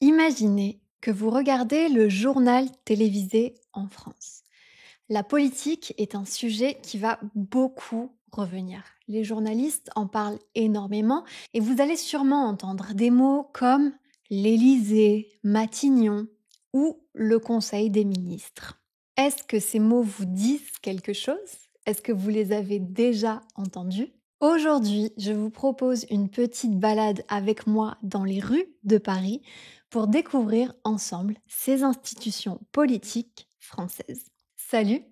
Imaginez que vous regardez le journal télévisé en France. La politique est un sujet qui va beaucoup revenir. Les journalistes en parlent énormément et vous allez sûrement entendre des mots comme l'Élysée, Matignon ou le Conseil des ministres. Est-ce que ces mots vous disent quelque chose? Est-ce que vous les avez déjà entendus? Aujourd'hui, je vous propose une petite balade avec moi dans les rues de Paris pour découvrir ensemble ces institutions politiques françaises. Salut,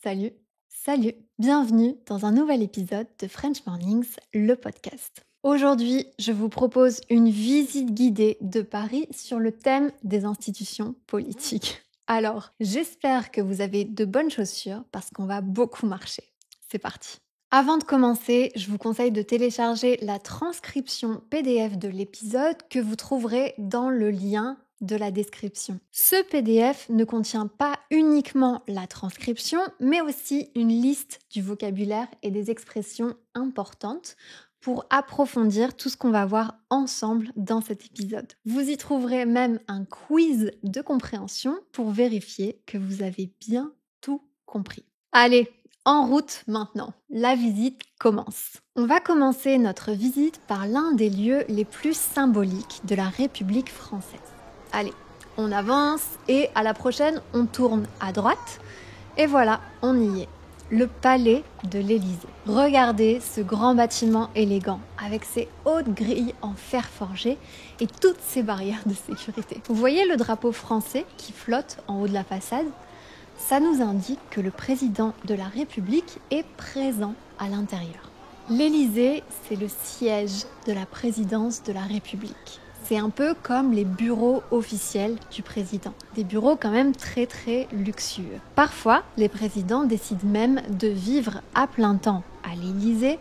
salut, salut! Bienvenue dans un nouvel épisode de French Mornings, le podcast. Aujourd'hui, je vous propose une visite guidée de Paris sur le thème des institutions politiques. Alors, j'espère que vous avez de bonnes chaussures parce qu'on va beaucoup marcher. C'est parti! Avant de commencer, je vous conseille de télécharger la transcription PDF de l'épisode que vous trouverez dans le lien de la description. Ce PDF ne contient pas uniquement la transcription, mais aussi une liste du vocabulaire et des expressions importantes pour approfondir tout ce qu'on va voir ensemble dans cet épisode. Vous y trouverez même un quiz de compréhension pour vérifier que vous avez bien tout compris. Allez! En route maintenant, la visite commence. On va commencer notre visite par l'un des lieux les plus symboliques de la République française. Allez, on avance et à la prochaine, on tourne à droite. Et voilà, on y est. Le palais de l'Élysée. Regardez ce grand bâtiment élégant avec ses hautes grilles en fer forgé et toutes ces barrières de sécurité. Vous voyez le drapeau français qui flotte en haut de la façade ? Ça nous indique que le président de la République est présent à l'intérieur. L'Élysée, c'est le siège de la présidence de la République. C'est un peu comme les bureaux officiels du président. Des bureaux quand même très très luxueux. Parfois, les présidents décident même de vivre à plein temps à l'Élysée,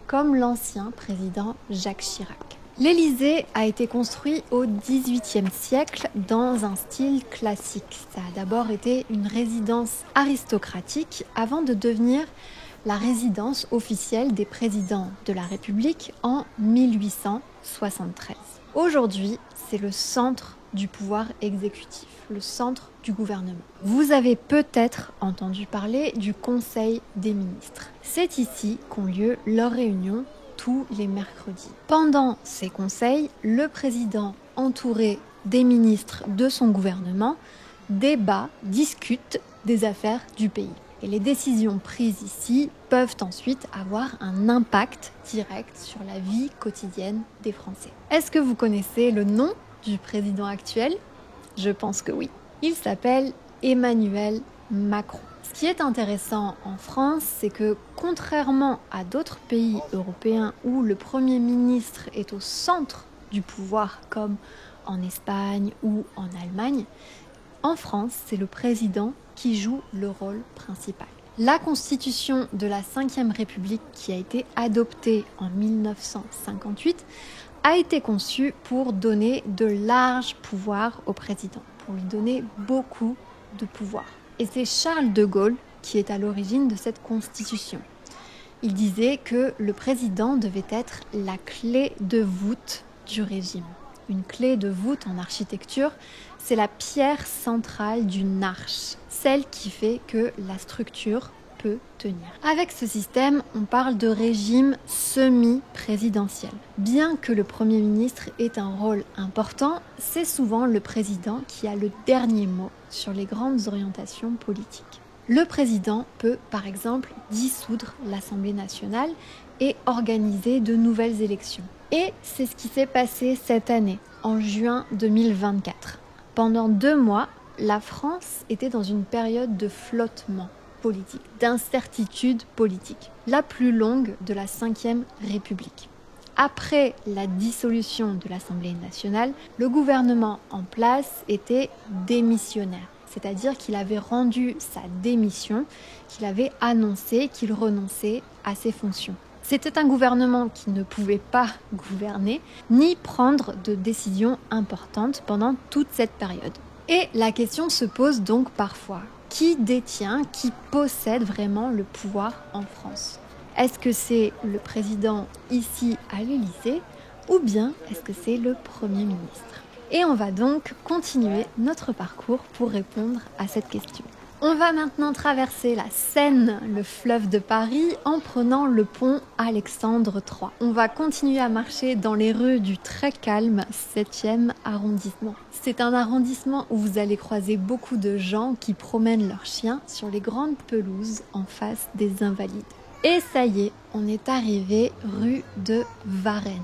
comme l'ancien président Jacques Chirac. L'Élysée a été construit au XVIIIe siècle dans un style classique. Ça a d'abord été une résidence aristocratique avant de devenir la résidence officielle des présidents de la République en 1873. Aujourd'hui, c'est le centre du pouvoir exécutif, le centre du gouvernement. Vous avez peut-être entendu parler du Conseil des ministres. C'est ici qu'ont lieu leurs réunions tous les mercredis. Pendant ces conseils, le président, entouré des ministres de son gouvernement, débat, discute des affaires du pays. Et les décisions prises ici peuvent ensuite avoir un impact direct sur la vie quotidienne des Français. Est-ce que vous connaissez le nom du président actuel? Je pense que oui. Il s'appelle Emmanuel Macron. Ce qui est intéressant en France, c'est que contrairement à d'autres pays européens où le Premier ministre est au centre du pouvoir, comme en Espagne ou en Allemagne, en France, c'est le président qui joue le rôle principal. La Constitution de la Ve République, qui a été adoptée en 1958, a été conçue pour donner de larges pouvoirs au président, pour lui donner beaucoup de pouvoir. Et c'est Charles de Gaulle qui est à l'origine de cette constitution. Il disait que le président devait être la clé de voûte du régime. Une clé de voûte en architecture, c'est la pierre centrale d'une arche, celle qui fait que la structure peut tenir. Avec ce système, on parle de régime semi-présidentiel. Bien que le Premier ministre ait un rôle important, c'est souvent le président qui a le dernier mot sur les grandes orientations politiques. Le président peut, par exemple, dissoudre l'Assemblée nationale et organiser de nouvelles élections. Et c'est ce qui s'est passé cette année, en juin 2024. Pendant 2 mois, la France était dans une période de flottement politique, d'incertitude politique, la plus longue de la Ve République. Après la dissolution de l'Assemblée nationale, le gouvernement en place était démissionnaire, c'est-à-dire qu'il avait rendu sa démission, qu'il avait annoncé qu'il renonçait à ses fonctions. C'était un gouvernement qui ne pouvait pas gouverner, ni prendre de décisions importantes pendant toute cette période. Et la question se pose donc parfois, qui détient, qui possède vraiment le pouvoir en France? Est-ce que c'est le président ici à l'Élysée ou bien est-ce que c'est le Premier ministre? Et on va donc continuer notre parcours pour répondre à cette question. On va maintenant traverser la Seine, le fleuve de Paris, en prenant le pont Alexandre III. On va continuer à marcher dans les rues du très calme 7e arrondissement. C'est un arrondissement où vous allez croiser beaucoup de gens qui promènent leurs chiens sur les grandes pelouses en face des Invalides. Et ça y est, on est arrivé rue de Varennes.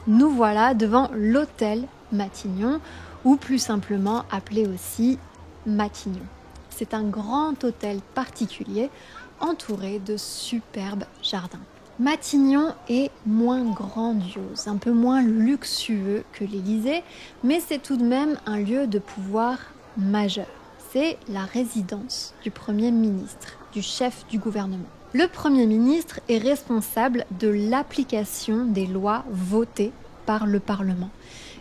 Nous voilà devant l'hôtel Matignon, ou plus simplement appelé aussi Matignon. C'est un grand hôtel particulier entouré de superbes jardins. Matignon est moins grandiose, un peu moins luxueux que l'Élysée, mais c'est tout de même un lieu de pouvoir majeur. C'est la résidence du Premier ministre, du chef du gouvernement. Le Premier ministre est responsable de l'application des lois votées par le Parlement.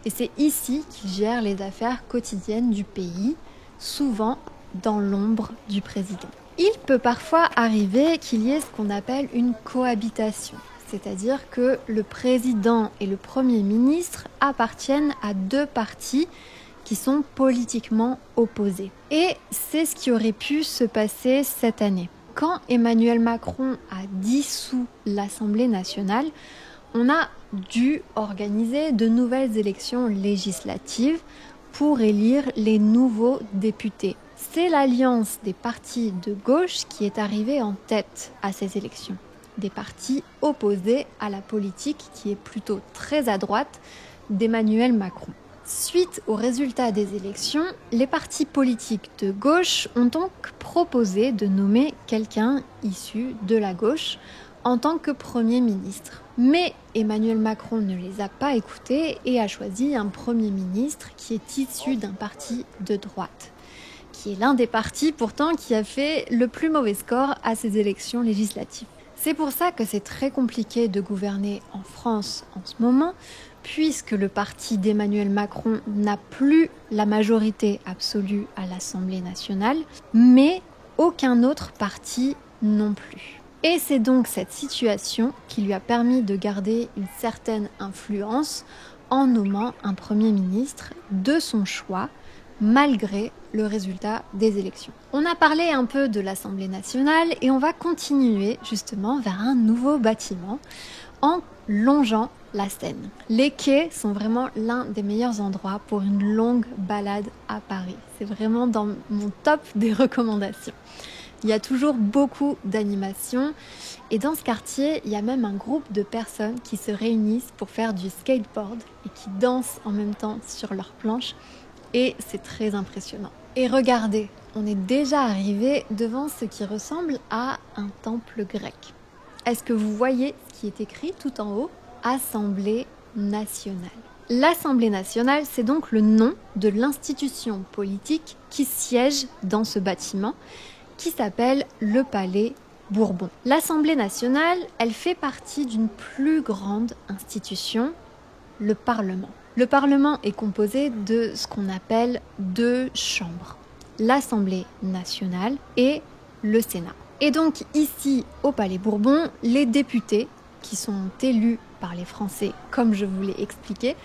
Et c'est ici qu'il gère les affaires quotidiennes du pays, souvent dans l'ombre du président. Il peut parfois arriver qu'il y ait ce qu'on appelle une cohabitation, c'est-à-dire que le président et le Premier ministre appartiennent à deux partis qui sont politiquement opposés. Et c'est ce qui aurait pu se passer cette année. Quand Emmanuel Macron a dissous l'Assemblée nationale, on a dû organiser de nouvelles élections législatives pour élire les nouveaux députés. C'est l'alliance des partis de gauche qui est arrivée en tête à ces élections. Des partis opposés à la politique qui est plutôt très à droite d'Emmanuel Macron. Suite aux résultats des élections, les partis politiques de gauche ont donc proposé de nommer quelqu'un issu de la gauche en tant que Premier ministre. Mais Emmanuel Macron ne les a pas écoutés et a choisi un Premier ministre qui est issu d'un parti de droite, qui est l'un des partis pourtant qui a fait le plus mauvais score à ces élections législatives. C'est pour ça que c'est très compliqué de gouverner en France en ce moment, puisque le parti d'Emmanuel Macron n'a plus la majorité absolue à l'Assemblée nationale, mais aucun autre parti non plus. Et c'est donc cette situation qui lui a permis de garder une certaine influence en nommant un Premier ministre de son choix, malgré le résultat des élections. On a parlé un peu de l'Assemblée nationale et on va continuer justement vers un nouveau bâtiment en longeant la Seine. Les quais sont vraiment l'un des meilleurs endroits pour une longue balade à Paris. C'est vraiment dans mon top des recommandations. Il y a toujours beaucoup d'animations et dans ce quartier, il y a même un groupe de personnes qui se réunissent pour faire du skateboard et qui dansent en même temps sur leur planche et c'est très impressionnant. Et regardez, on est déjà arrivé devant ce qui ressemble à un temple grec. Est-ce que vous voyez ce qui est écrit tout en haut ? Assemblée nationale. L'Assemblée nationale, c'est donc le nom de l'institution politique qui siège dans ce bâtiment, qui s'appelle le Palais Bourbon. L'Assemblée nationale, elle fait partie d'une plus grande institution, le Parlement. Le Parlement est composé de ce qu'on appelle deux chambres, l'Assemblée nationale et le Sénat. Et donc ici, au Palais Bourbon, les députés, qui sont élus par les Français, comme je vous l'ai expliqué,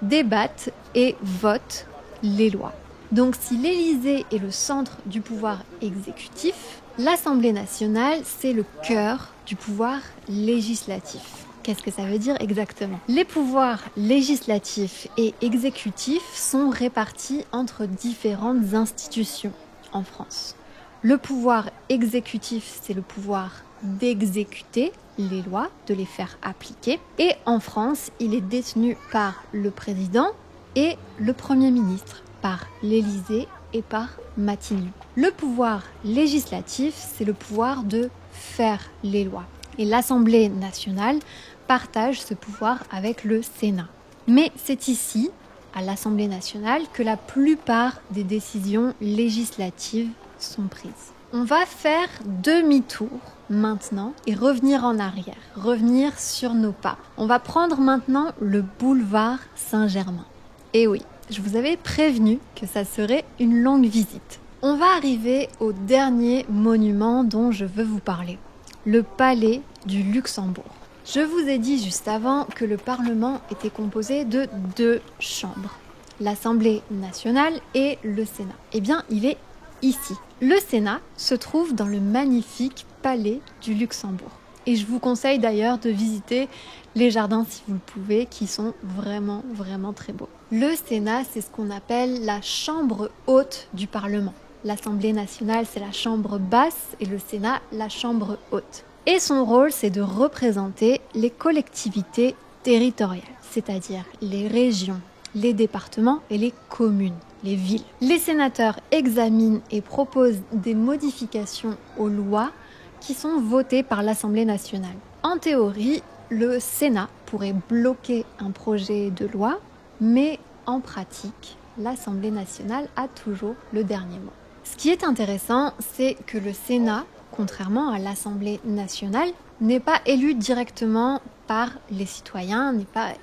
débattent et votent les lois. Donc si l'Élysée est le centre du pouvoir exécutif, l'Assemblée nationale, c'est le cœur du pouvoir législatif. Qu'est-ce que ça veut dire exactement ? Les pouvoirs législatifs et exécutifs sont répartis entre différentes institutions en France. Le pouvoir exécutif, c'est le pouvoir d'exécuter les lois, de les faire appliquer. Et en France, il est détenu par le président et le Premier ministre, par l'Élysée et par Matignon. Le pouvoir législatif, c'est le pouvoir de faire les lois. Et l'Assemblée nationale partage ce pouvoir avec le Sénat. Mais c'est ici, à l'Assemblée nationale, que la plupart des décisions législatives sont prises. On va faire demi-tour maintenant et revenir en arrière, revenir sur nos pas. On va prendre maintenant le boulevard Saint-Germain. Et oui, je vous avais prévenu que ça serait une longue visite. On va arriver au dernier monument dont je veux vous parler, le Palais du Luxembourg. Je vous ai dit juste avant que le Parlement était composé de deux chambres, l'Assemblée nationale et le Sénat? Eh bien, il est ici. Le Sénat se trouve dans le magnifique palais du Luxembourg. Et je vous conseille d'ailleurs de visiter les jardins si vous le pouvez, qui sont vraiment, vraiment très beaux. Le Sénat, c'est ce qu'on appelle la chambre haute du Parlement. L'Assemblée nationale, c'est la chambre basse et le Sénat, la chambre haute. Et son rôle, c'est de représenter les collectivités territoriales, c'est-à-dire les régions, les départements et les communes, les villes. Les sénateurs examinent et proposent des modifications aux lois qui sont votées par l'Assemblée nationale. En théorie, le Sénat pourrait bloquer un projet de loi, mais en pratique, l'Assemblée nationale a toujours le dernier mot. Ce qui est intéressant, c'est que le Sénat, contrairement à l'Assemblée nationale, n'est pas élu directement par les citoyens,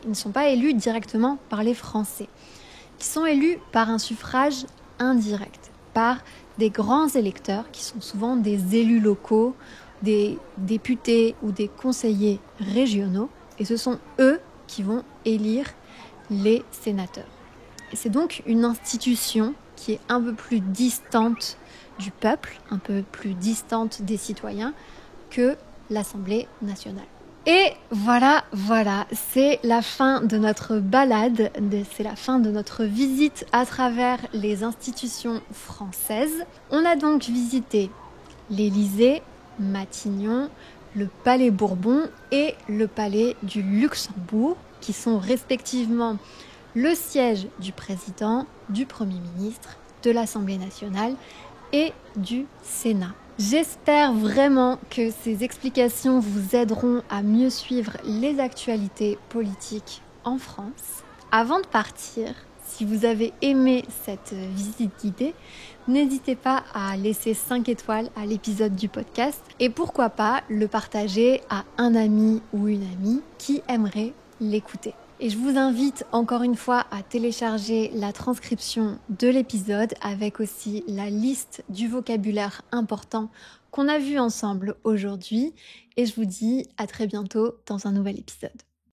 ils ne sont pas élus directement par les Français. Ils sont élus par un suffrage indirect, par des grands électeurs qui sont souvent des élus locaux, des députés ou des conseillers régionaux, et ce sont eux qui vont élire les sénateurs. Et c'est donc une institution qui est un peu plus distante du peuple, un peu plus distante des citoyens que l'Assemblée nationale. Et voilà, c'est la fin de notre balade, c'est la fin de notre visite à travers les institutions françaises. On a donc visité l'Élysée, Matignon, le Palais Bourbon et le Palais du Luxembourg, qui sont respectivement le siège du président, du Premier ministre, de l'Assemblée nationale et du Sénat. J'espère vraiment que ces explications vous aideront à mieux suivre les actualités politiques en France. Avant de partir, si vous avez aimé cette visite guidée, n'hésitez pas à laisser 5 étoiles à l'épisode du podcast et pourquoi pas le partager à un ami ou une amie qui aimerait l'écouter. Et je vous invite encore une fois à télécharger la transcription de l'épisode avec aussi la liste du vocabulaire important qu'on a vu ensemble aujourd'hui. Et je vous dis à très bientôt dans un nouvel épisode.